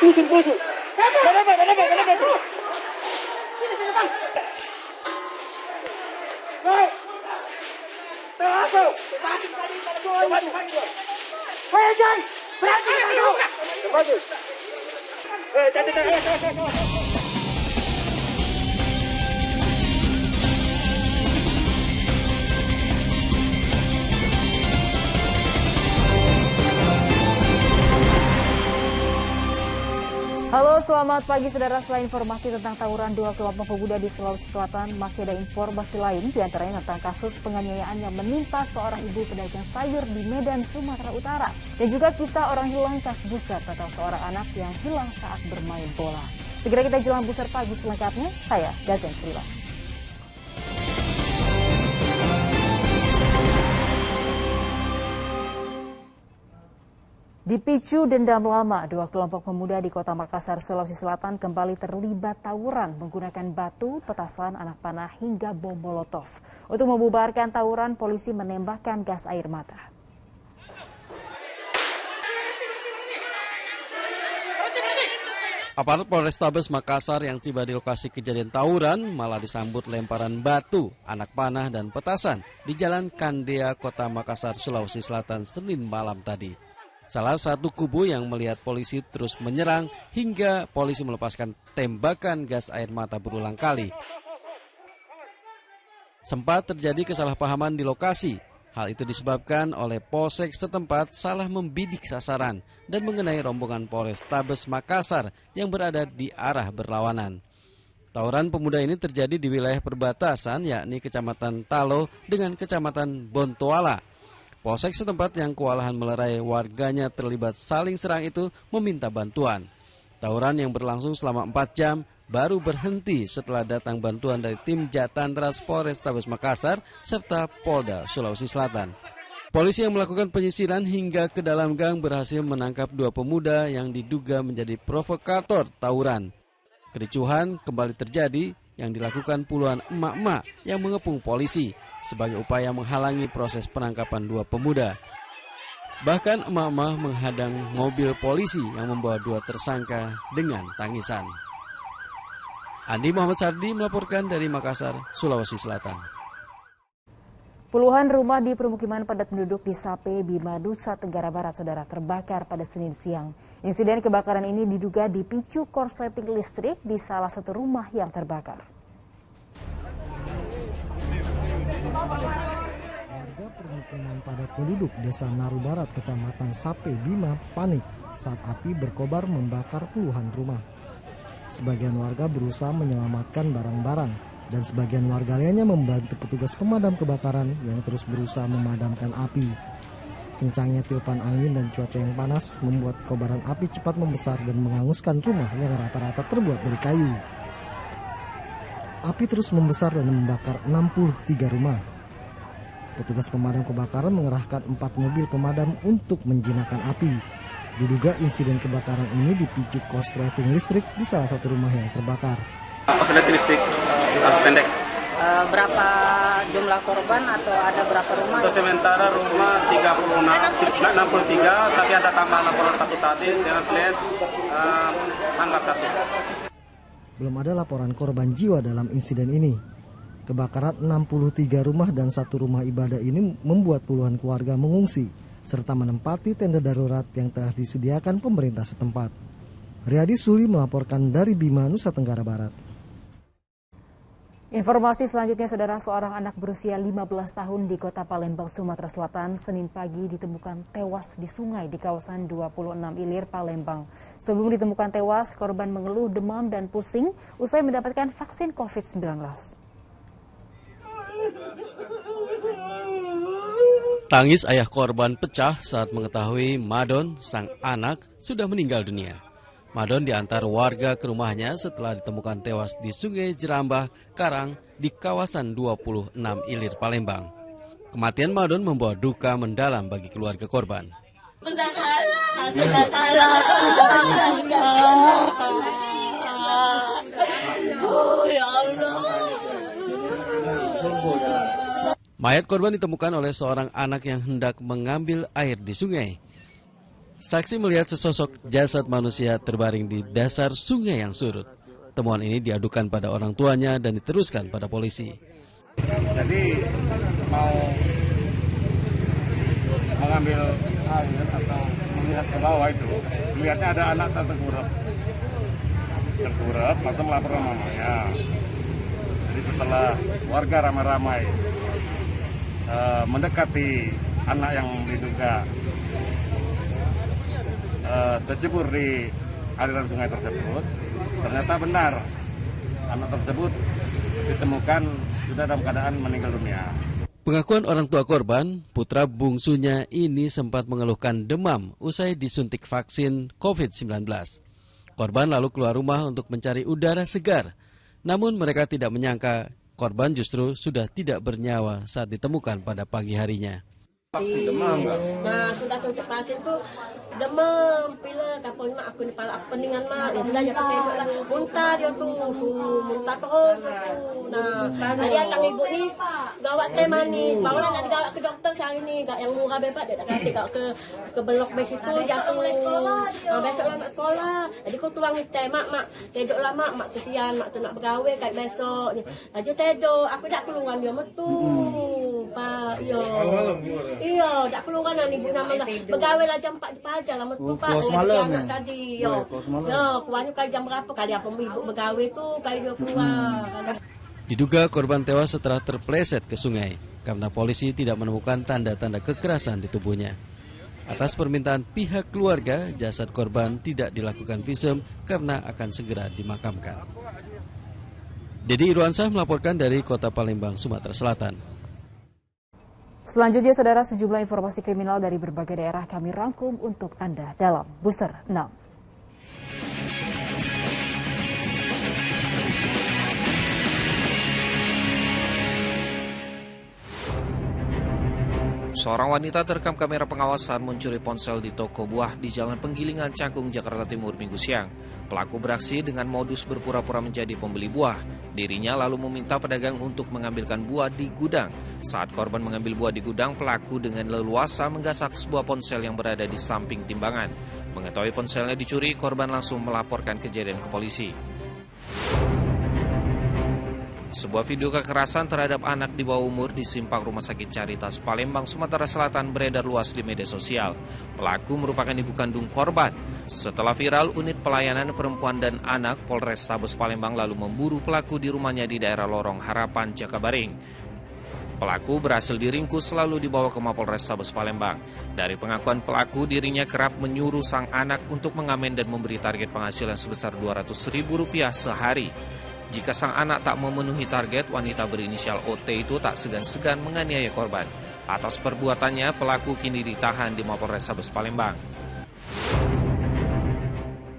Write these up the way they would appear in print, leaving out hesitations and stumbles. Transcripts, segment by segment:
Busuk. Mana Pak? Sini datang. Baik. Terlalu. Hei, jangan. Bagus. Halo, selamat pagi saudara. Selain informasi tentang tawuran dua kelompok pemuda di Sulawesi Selatan, masih ada informasi lain diantaranya tentang kasus penganiayaan yang menimpa seorang ibu pedagang sayur di Medan, Sumatera Utara. Dan juga kisah orang hilang tas buset atau seorang anak yang hilang saat bermain bola. Segera kita jelang Buser Pagi selengkapnya, saya Gazen Frila. Dipicu dendam lama, dua kelompok pemuda di Kota Makassar, Sulawesi Selatan kembali terlibat tawuran menggunakan batu, petasan, anak panah hingga bom molotov. Untuk membubarkan tawuran, polisi menembakkan gas air mata. Aparat Polrestabes Makassar yang tiba di lokasi kejadian tawuran malah disambut lemparan batu, anak panah, dan petasan di Jalan Kandea, Kota Makassar, Sulawesi Selatan, Senin malam tadi. Salah satu kubu yang melihat polisi terus menyerang hingga polisi melepaskan tembakan gas air mata berulang kali. Sempat terjadi kesalahpahaman di lokasi. Hal itu disebabkan oleh Polsek setempat salah membidik sasaran dan mengenai rombongan Polrestabes Makassar yang berada di arah berlawanan. Tawuran pemuda ini terjadi di wilayah perbatasan yakni Kecamatan Talo dengan Kecamatan Bontoala. Polsek setempat yang kewalahan melerai warganya terlibat saling serang itu meminta bantuan. Tawuran yang berlangsung selama 4 jam baru berhenti setelah datang bantuan dari tim Jatantras Polrestabes Makassar serta Polda Sulawesi Selatan. Polisi yang melakukan penyisiran hingga ke dalam gang berhasil menangkap 2 pemuda yang diduga menjadi provokator tawuran. Kericuhan kembali terjadi yang dilakukan puluhan emak-emak yang mengepung polisi sebagai upaya menghalangi proses penangkapan 2 pemuda. Bahkan emak-emak menghadang mobil polisi yang membawa 2 tersangka dengan tangisan. Andi Muhammad Sardi melaporkan dari Makassar, Sulawesi Selatan. Puluhan rumah di permukiman padat penduduk di Sape, Bima, Nusa Tenggara Barat, saudara, terbakar pada Senin siang. Insiden kebakaran ini diduga dipicu korsleting listrik di salah satu rumah yang terbakar. Warga permukiman padat penduduk Desa Naru Barat, Kecamatan Sape, Bima, panik saat api berkobar membakar puluhan rumah. Sebagian warga berusaha menyelamatkan barang-barang dan sebagian warga lainnya membantu petugas pemadam kebakaran yang terus berusaha memadamkan api. Kencangnya tiupan angin dan cuaca yang panas membuat kobaran api cepat membesar dan menghanguskan rumah yang rata-rata terbuat dari kayu. Api terus membesar dan membakar 63 rumah. Petugas pemadam kebakaran mengerahkan 4 mobil pemadam untuk menjinakkan api. Diduga insiden kebakaran ini dipicu korsleting listrik di salah satu rumah yang terbakar. Korsleting listrik arus pendek. Berapa jumlah korban atau ada berapa rumah? Untuk sementara rumah 63, tapi ada tambahan laporan 1 tadi dengan plus hangat 1. Belum ada laporan korban jiwa dalam insiden ini. Kebakaran 63 rumah dan 1 rumah ibadah ini membuat puluhan keluarga mengungsi serta menempati tenda darurat yang telah disediakan pemerintah setempat. Riyadi Suli melaporkan dari Bima, Nusa Tenggara Barat. Informasi selanjutnya, saudara, seorang anak berusia 15 tahun di Kota Palembang, Sumatera Selatan, Senin pagi ditemukan tewas di sungai di kawasan 26 Ilir, Palembang. Sebelum ditemukan tewas, korban mengeluh demam dan pusing usai mendapatkan vaksin COVID-19. Tangis ayah korban pecah saat mengetahui Madon, sang anak, sudah meninggal dunia. Madon diantar warga ke rumahnya setelah ditemukan tewas di Sungai Jerambah, Karang, di kawasan 26 Ilir, Palembang. Kematian Madon membawa duka mendalam bagi keluarga korban. Mayat korban ditemukan oleh seorang anak yang hendak mengambil air di sungai. Saksi melihat sesosok jasad manusia terbaring di dasar sungai yang surut. Temuan ini diadukan pada orang tuanya dan diteruskan pada polisi. Jadi mau mengambil air atau melihat ke bawah itu, lihatnya ada anak tertengkurap, langsung melapor ke mamanya. Jadi setelah warga ramai-ramai mendekati anak yang diduga tercebur di aliran sungai tersebut, ternyata benar anak tersebut ditemukan sudah dalam keadaan meninggal dunia. Pengakuan orang tua korban, putra bungsunya ini sempat mengeluhkan demam usai disuntik vaksin COVID-19. Korban lalu keluar rumah untuk mencari udara segar. Namun mereka tidak menyangka korban justru sudah tidak bernyawa saat ditemukan pada pagi harinya. Nah, sudah suntik vaksin tuh demam, pilek, apa mak aku ni pala peningan mak. Ya sudah jangan tengok lah. Muntah dia tuh muntah terus tuh. Nah, dia anak ibu ni gawat teh manis. Barulah nak digawat ke doktor sehari ni, yang murah bebas dia nak kata ke belok base itu jatuh. Besoklah nak sekolah. Jadi aku tuang ni teh mak tidurlah mak kesian mak tu nak bergawe kat besok ni. Aja tidur, aku dak keluar dia metu. Pak, yo. Iya, tak keluar kan ibu nama dah. Bergawe lah jam 4 pagi lah metu Pak. Anak tadi. Yo. Keluarnya kali jam berapa kali apa ibu bergawe tu kali dia keluar. Diduga korban tewas setelah terpleset ke sungai karena polisi tidak menemukan tanda-tanda kekerasan di tubuhnya. Atas permintaan pihak keluarga, jasad korban tidak dilakukan visum karena akan segera dimakamkan. Dedi Irwansyah melaporkan dari Kota Palembang, Sumatera Selatan. Selanjutnya, saudara, sejumlah informasi kriminal dari berbagai daerah kami rangkum untuk Anda dalam Buser 6. Seorang wanita terekam kamera pengawasan mencuri ponsel di toko buah di Jalan Penggilingan, Cakung, Jakarta Timur, Minggu siang. Pelaku beraksi dengan modus berpura-pura menjadi pembeli buah. Dirinya lalu meminta pedagang untuk mengambilkan buah di gudang. Saat korban mengambil buah di gudang, pelaku dengan leluasa menggasak sebuah ponsel yang berada di samping timbangan. Mengetahui ponselnya dicuri, korban langsung melaporkan kejadian ke polisi. Sebuah video kekerasan terhadap anak di bawah umur di simpang Rumah Sakit Caritas, Palembang, Sumatera Selatan beredar luas di media sosial. Pelaku merupakan ibu kandung korban. Setelah viral, unit pelayanan perempuan dan anak Polrestabes Palembang lalu memburu pelaku di rumahnya di daerah Lorong Harapan, Jakabaring. Pelaku berhasil diringkus lalu dibawa ke Mapolrestabes Palembang. Dari pengakuan pelaku, dirinya kerap menyuruh sang anak untuk mengamen dan memberi target penghasilan sebesar Rp200.000 sehari. Jika sang anak tak memenuhi target, wanita berinisial OT itu tak segan-segan menganiaya korban. Atas perbuatannya, pelaku kini ditahan di Mapolrestabes Palembang.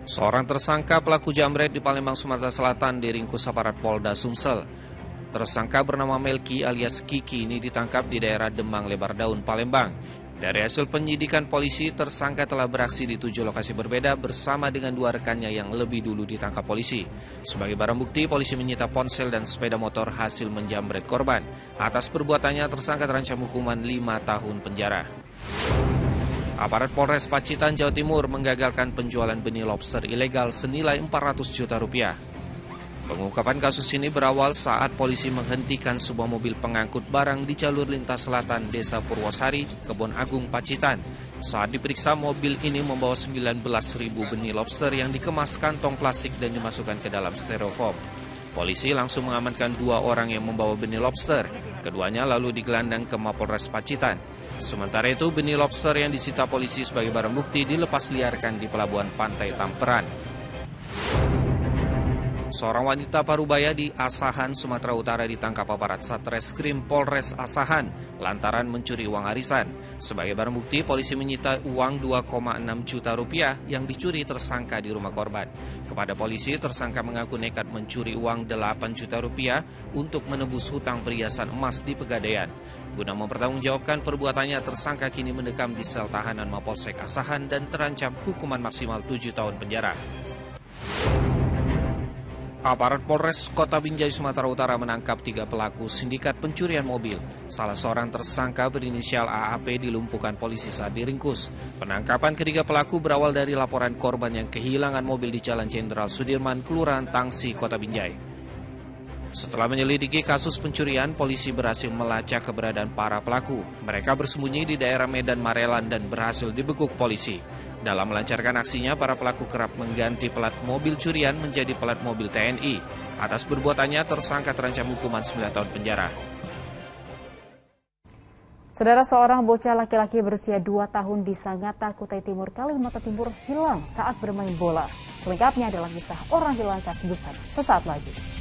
Seorang tersangka pelaku jambret di Palembang, Sumatera Selatan diringkus aparat Polda Sumsel. Tersangka bernama Melki alias Kiki ini ditangkap di daerah Demang Lebar Daun, Palembang. Dari hasil penyidikan polisi, tersangka telah beraksi di 7 lokasi berbeda bersama dengan 2 rekannya yang lebih dulu ditangkap polisi. Sebagai barang bukti, polisi menyita ponsel dan sepeda motor hasil menjambret korban. Atas perbuatannya, tersangka terancam hukuman 5 tahun penjara. Aparat Polres Pacitan, Jawa Timur menggagalkan penjualan benih lobster ilegal senilai Rp400 juta. Pengungkapan kasus ini berawal saat polisi menghentikan sebuah mobil pengangkut barang di jalur lintas selatan Desa Purwosari, Kebon Agung, Pacitan. Saat diperiksa, mobil ini membawa 19.000 benih lobster yang dikemas kantong plastik dan dimasukkan ke dalam styrofoam. Polisi langsung mengamankan 2 orang yang membawa benih lobster. Keduanya lalu digelandang ke Mapolres Pacitan. Sementara itu, benih lobster yang disita polisi sebagai barang bukti dilepas liarkan di pelabuhan Pantai Tamperan. Seorang wanita Parubaya di Asahan, Sumatera Utara ditangkap aparat Satreskrim Polres Asahan lantaran mencuri uang arisan. Sebagai barang bukti, polisi menyita uang Rp2,6 juta yang dicuri tersangka di rumah korban. Kepada polisi, tersangka mengaku nekat mencuri uang Rp8 juta untuk menebus hutang perhiasan emas di Pegadaian. Guna mempertanggungjawabkan perbuatannya, tersangka kini mendekam di sel tahanan Mapolsek Asahan dan terancam hukuman maksimal 7 tahun penjara. Aparat Polres Kota Binjai, Sumatera Utara menangkap 3 pelaku sindikat pencurian mobil. Salah seorang tersangka berinisial AAP dilumpuhkan polisi saat diringkus. Penangkapan ketiga pelaku berawal dari laporan korban yang kehilangan mobil di Jalan Jenderal Sudirman, Kelurahan Tangsi, Kota Binjai. Setelah menyelidiki kasus pencurian, polisi berhasil melacak keberadaan para pelaku. Mereka bersembunyi di daerah Medan Marelan dan berhasil dibekuk polisi. Dalam melancarkan aksinya, para pelaku kerap mengganti plat mobil curian menjadi plat mobil TNI. Atas perbuatannya, tersangka terancam hukuman 9 tahun penjara. Saudara, seorang bocah laki-laki berusia 2 tahun di Sangatta, Kutai Timur, Kalimantan Timur hilang saat bermain bola. Selengkapnya adalah kisah orang hilang kasus besar sesaat lagi.